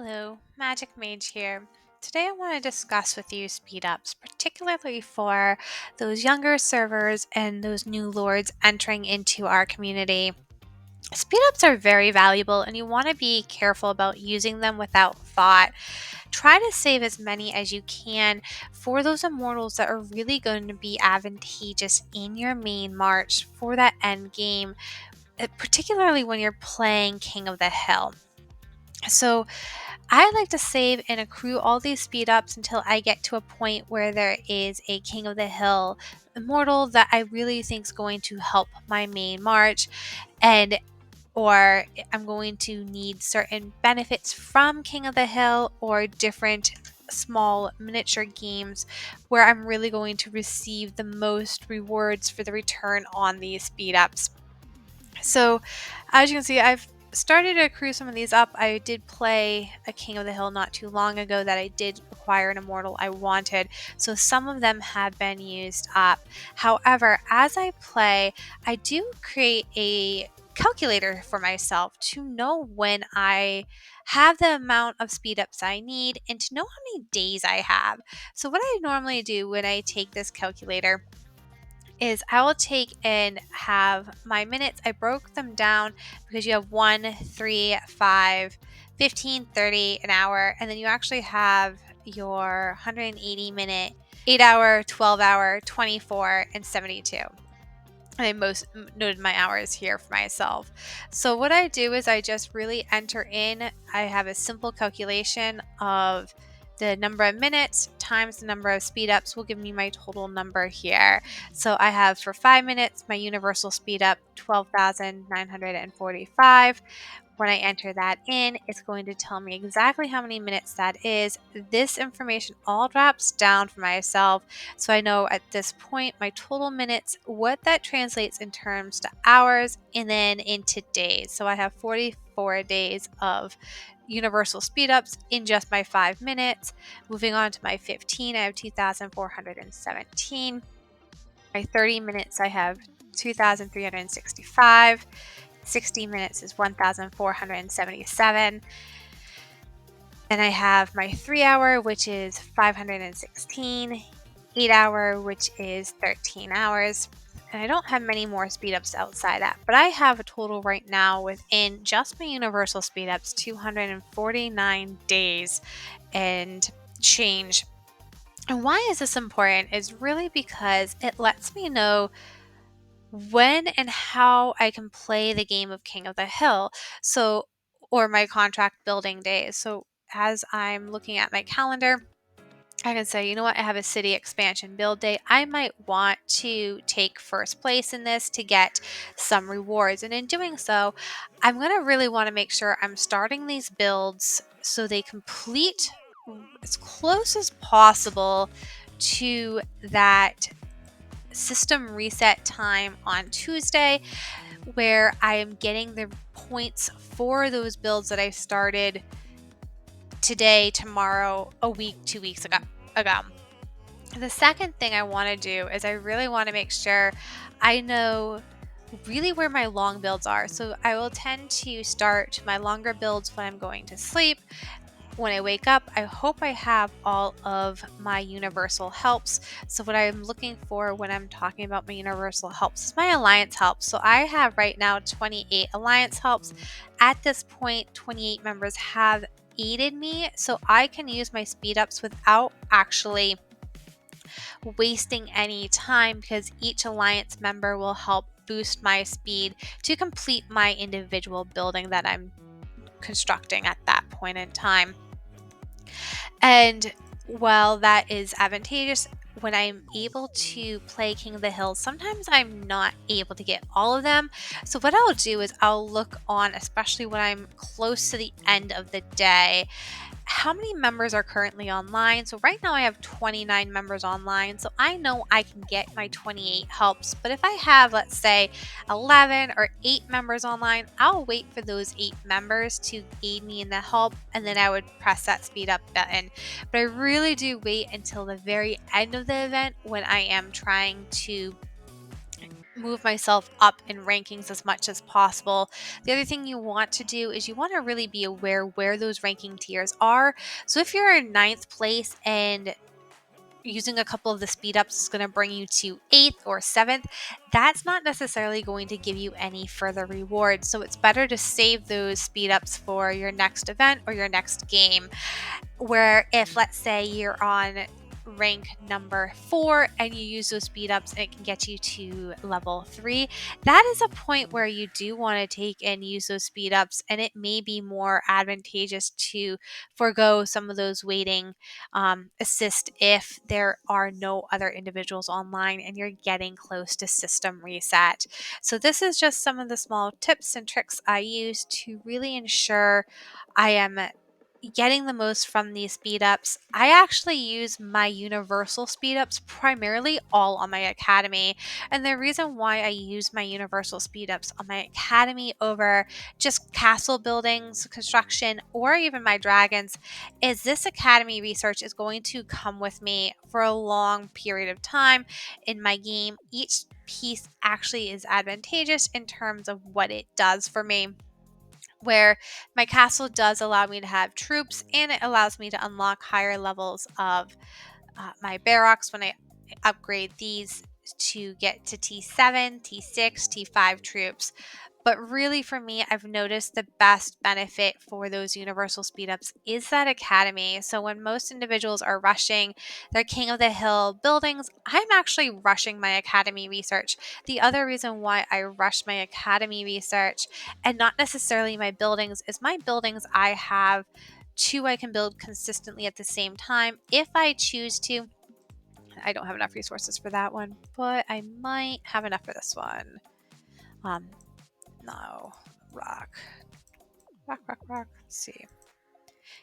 Hello, Magic Mage here. Today I want to discuss with you Speedups, particularly for those younger servers and those new lords entering into our community. Speedups are very valuable and you want to be careful about using them without thought. Try to save as many as you can for those immortals that are really going to be advantageous in your main march for that end game, particularly when you're playing King of the Hill. So I like to save and accrue all these speed ups until I get to a point where there is a King of the Hill immortal that I really think is going to help my main march, and or I'm going to need certain benefits from King of the Hill or different small miniature games where I'm really going to receive the most rewards for the return on these speed ups. So, as you can see, I've started to accrue some of these up. I did play a King of the Hill not too long ago that I did acquire an immortal I wanted, so some of them have been used up. However, as I play, I do create a calculator for myself to know when I have the amount of speed ups I need and to know how many days I have. So, what I normally do when I take this calculator is I will take and have my minutes. I broke them down because you have 1, 3, 5, 15, 30, an hour, and then you actually have your 180 minute, 8 hour, 12 hour, 24, and 72. I most noted my hours here for myself. So what I do is I just really enter in, I have a simple calculation of the number of minutes times the number of speed ups will give me my total number here. So I have for 5 minutes my universal speed up 12,945. When I enter that in, it's going to tell me exactly how many minutes that is. This information all drops down for myself, so I know at this point my total minutes, what that translates in terms to hours and then into days. So I have 44 days of universal speed ups in just my 5 minutes. Moving on to my 15, I have 2,417. My 30 minutes, I have 2,365. 60 minutes is 1,477. And I have my 3 hour, which is 516, 8 hour, which is 13 hours. And I don't have many more speed ups outside that, but I have a total right now within just my universal speed ups 249 days and change. And why is this important is really because it lets me know when and how I can play the game of King of the Hill. So, or my contract building days. So, as I'm looking at my calendar, I can say, you know what, I have a city expansion build day. I might want to take first place in this to get some rewards. And in doing so, I'm going to really want to make sure I'm starting these builds so they complete as close as possible to that system reset time on Tuesday, where I am getting the points for those builds that I started today, tomorrow, a week, 2 weeks ago. The second thing I want to do is I really want to make sure I know really where my long builds are. So I will tend to start my longer builds when I'm going to sleep. When I wake up, I hope I have all of my universal helps. So what I'm looking for when I'm talking about my universal helps is my alliance helps. So I have right now 28 alliance helps. At this point, 28 members have aided me, so I can use my speed ups without actually wasting any time because each alliance member will help boost my speed to complete my individual building that I'm constructing at that point in time. And while that is advantageous, when I'm able to play King of the Hills, sometimes I'm not able to get all of them. So what I'll do is I'll look on, especially when I'm close to the end of the day, how many members are currently online. So right now I have 29 members online, so I know I can get my 28 helps. But if I have, let's say, 11 or 8 members online, I'll wait for those 8 members to aid me in the help, and then I would press that speed up button. But I really do wait until the very end of the event when I am trying to move myself up in rankings as much as possible. The other thing you want to do is you want to really be aware where those ranking tiers are. So if you're in ninth place and using a couple of the speed ups is going to bring you to 8th or 7th, that's not necessarily going to give you any further rewards. So it's better to save those speed ups for your next event or your next game. Where if, let's say, you're on rank number 4 and you use those speed ups and it can get you to level 3, that is a point where you do want to take and use those speed ups, and it may be more advantageous to forego some of those waiting assist if there are no other individuals online and you're getting close to system reset. So this is just some of the small tips and tricks I use to really ensure I am getting the most from these speed ups. I actually use my universal speed ups primarily all on my academy. And the reason why I use my universal speed ups on my academy over just castle buildings, construction, or even my dragons is this academy research is going to come with me for a long period of time in my game. Each piece actually is advantageous in terms of what it does for me, where my castle does allow me to have troops and it allows me to unlock higher levels of my barracks when I upgrade these to get to T7, T6, T5 troops. But really, for me, I've noticed the best benefit for those universal speedups is that academy. So when most individuals are rushing their King of the Hill buildings, I'm actually rushing my academy research. The other reason why I rush my academy research and not necessarily my buildings is my buildings I have two I can build consistently at the same time if I choose to. I don't have enough resources for that one, but I might have enough for this one. Um, no, rock, rock. Let's see.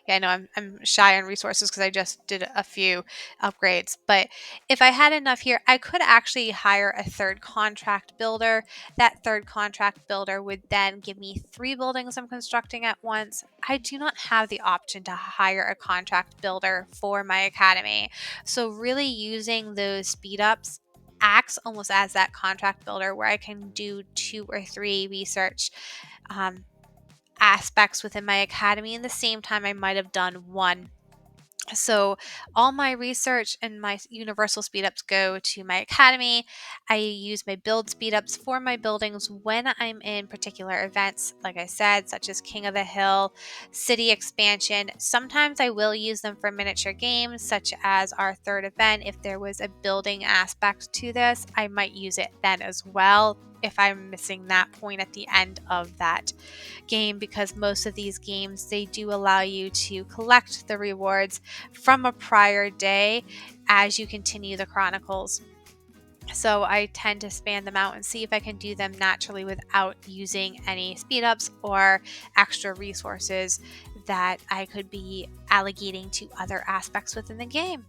Yeah, I know I'm shy on resources because I just did a few upgrades. But if I had enough here, I could actually hire a third contract builder. That third contract builder would then give me 3 buildings I'm constructing at once. I do not have the option to hire a contract builder for my academy. So really using those speed ups acts almost as that contract builder where I can do 2 or 3 research um, aspects within my academy in the same time I might have done one. So all my research and my universal speedups go to my academy. I use my build speedups for my buildings when I'm in particular events, like I said, such as King of the Hill, city expansion. Sometimes I will use them for miniature games, such as our third event. If there was a building aspect to this, I might use it then as well if I'm missing that point at the end of that game, because most of these games they do allow you to collect the rewards from a prior day as you continue the chronicles. So I tend to span them out and see if I can do them naturally without using any speed ups or extra resources that I could be allocating to other aspects within the game.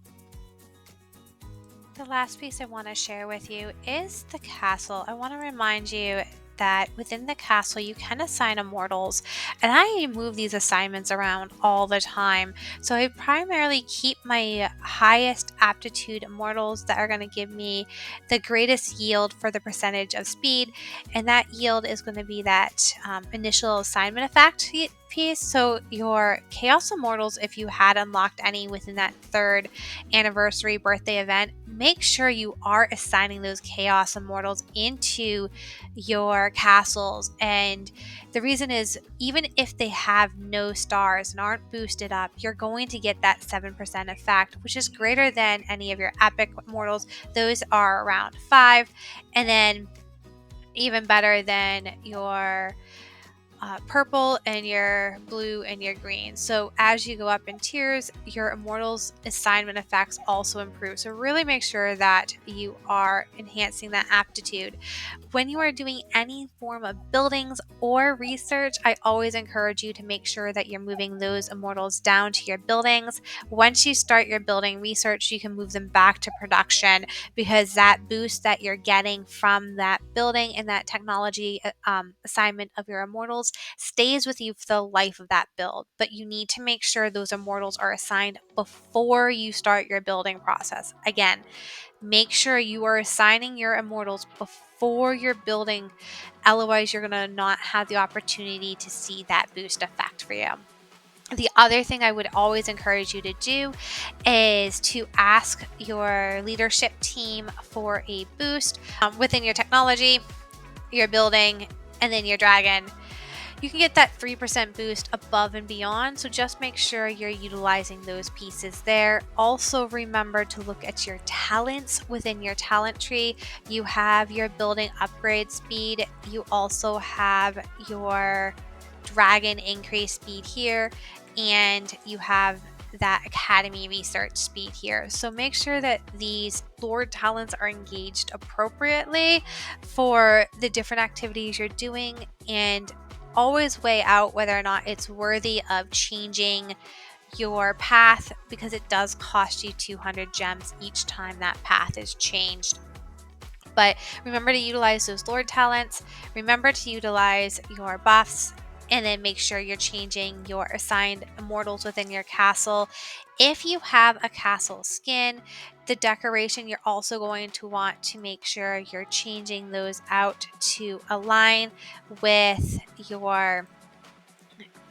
The last piece I want to share with you is the castle. I want to remind you that within the castle you can assign immortals, and I move these assignments around all the time. So I primarily keep my highest aptitude immortals that are going to give me the greatest yield for the percentage of speed, and that yield is going to be that initial assignment effect piece. So your chaos immortals, if you had unlocked any within that third anniversary birthday event, make sure you are assigning those chaos immortals into your castles. And the reason is, even if they have no stars and aren't boosted up, you're going to get that 7% effect, which is greater than any of your epic immortals. Those are around 5, and then even better than your purple and your blue and your green. So as you go up in tiers, your immortals assignment effects also improve. So really make sure that you are enhancing that aptitude. When you are doing any form of buildings or research, I always encourage you to make sure that you're moving those immortals down to your buildings. Once you start your building research, you can move them back to production, because that boost that you're getting from that building and that technology assignment of your immortals stays with you for the life of that build, but you need to make sure those immortals are assigned before you start your building process. Again, make sure you are assigning your immortals before you're building, otherwise you're going to not have the opportunity to see that boost effect for you. The other thing I would always encourage you to do is to ask your leadership team for a boost within your technology, your building, and then your dragon. You can get that 3% boost above and beyond, so just make sure you're utilizing those pieces there. Also remember to look at your talents within your talent tree. You have your building upgrade speed. You also have your dragon increase speed here, and you have that academy research speed here. So make sure that these lord talents are engaged appropriately for the different activities you're doing, and always weigh out whether or not it's worthy of changing your path, because it does cost you 200 gems each time that path is changed. But remember to utilize those lord talents, remember to utilize your buffs, and then make sure you're changing your assigned immortals within your castle. If you have a castle skin, the decoration, you're also going to want to make sure you're changing those out to align with your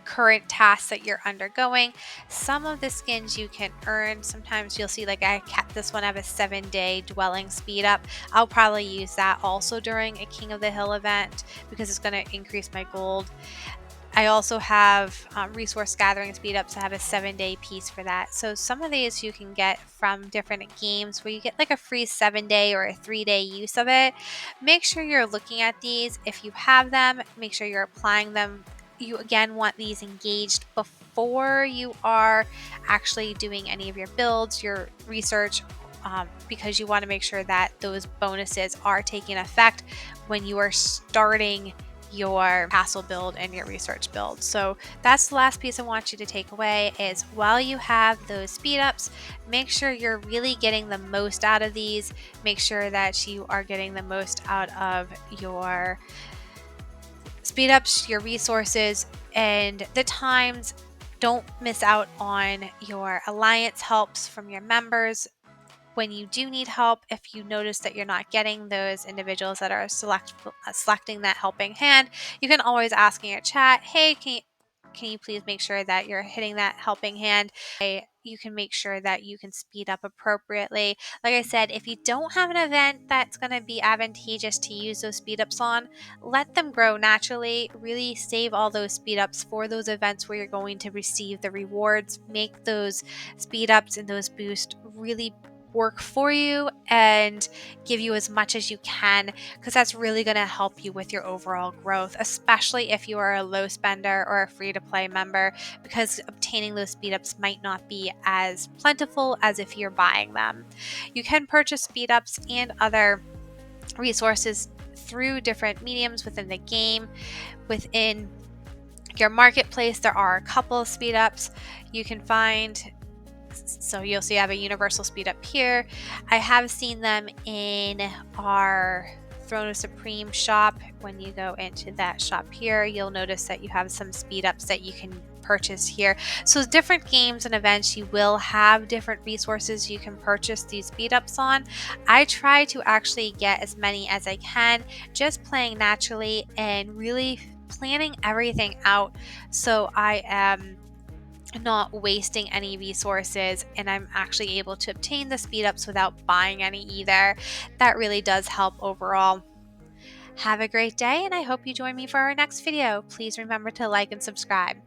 current tasks that you're undergoing. Some of the skins you can earn. Sometimes you'll see, like I kept this one, I have a 7-day dwelling speed up. I'll probably use that also during a King of the Hill event because it's going to increase my gold. I also have resource gathering speed ups. I have a 7-day piece for that. So some of these you can get from different games where you get like a free 7-day or a 3-day use of it. Make sure you're looking at these. If you have them, make sure you're applying them. You again want these engaged before you are actually doing any of your builds, your research, because you want to make sure that those bonuses are taking effect when you are starting your castle build and your research build. So that's the last piece I want you to take away is while you have those speed ups, make sure you're really getting the most out of these. Make sure that you are getting the most out of your speed ups, your resources, and the times. Don't miss out on your alliance helps from your members. When you do need help, if you notice that you're not getting those individuals that are selecting that helping hand, you can always ask in your chat, hey, can you please make sure that you're hitting that helping hand? You can make sure that you can speed up appropriately. Like I said, if you don't have an event that's going to be advantageous to use those speed ups on, let them grow naturally. Really save all those speed ups for those events where you're going to receive the rewards. Make those speed ups and those boosts really work for you and give you as much as you can, because that's really going to help you with your overall growth, especially if you are a low spender or a free to play member, because obtaining those speed ups might not be as plentiful as if you're buying them. You can purchase speed ups and other resources through different mediums within the game. Within your marketplace, there are a couple of speed ups you can find. So you'll see I have a universal speed up here. I have seen them in our Throne of Supreme shop. When you go into that shop here, you'll notice that you have some speed ups that you can purchase here. So different games and events, you will have different resources you can purchase these speed ups on. I try to actually get as many as I can, just playing naturally and really planning everything out so I am not wasting any resources, and I'm actually able to obtain the speed ups without buying any either. That really does help overall. Have a great day, and I hope you join me for our next video. Please remember to like and subscribe.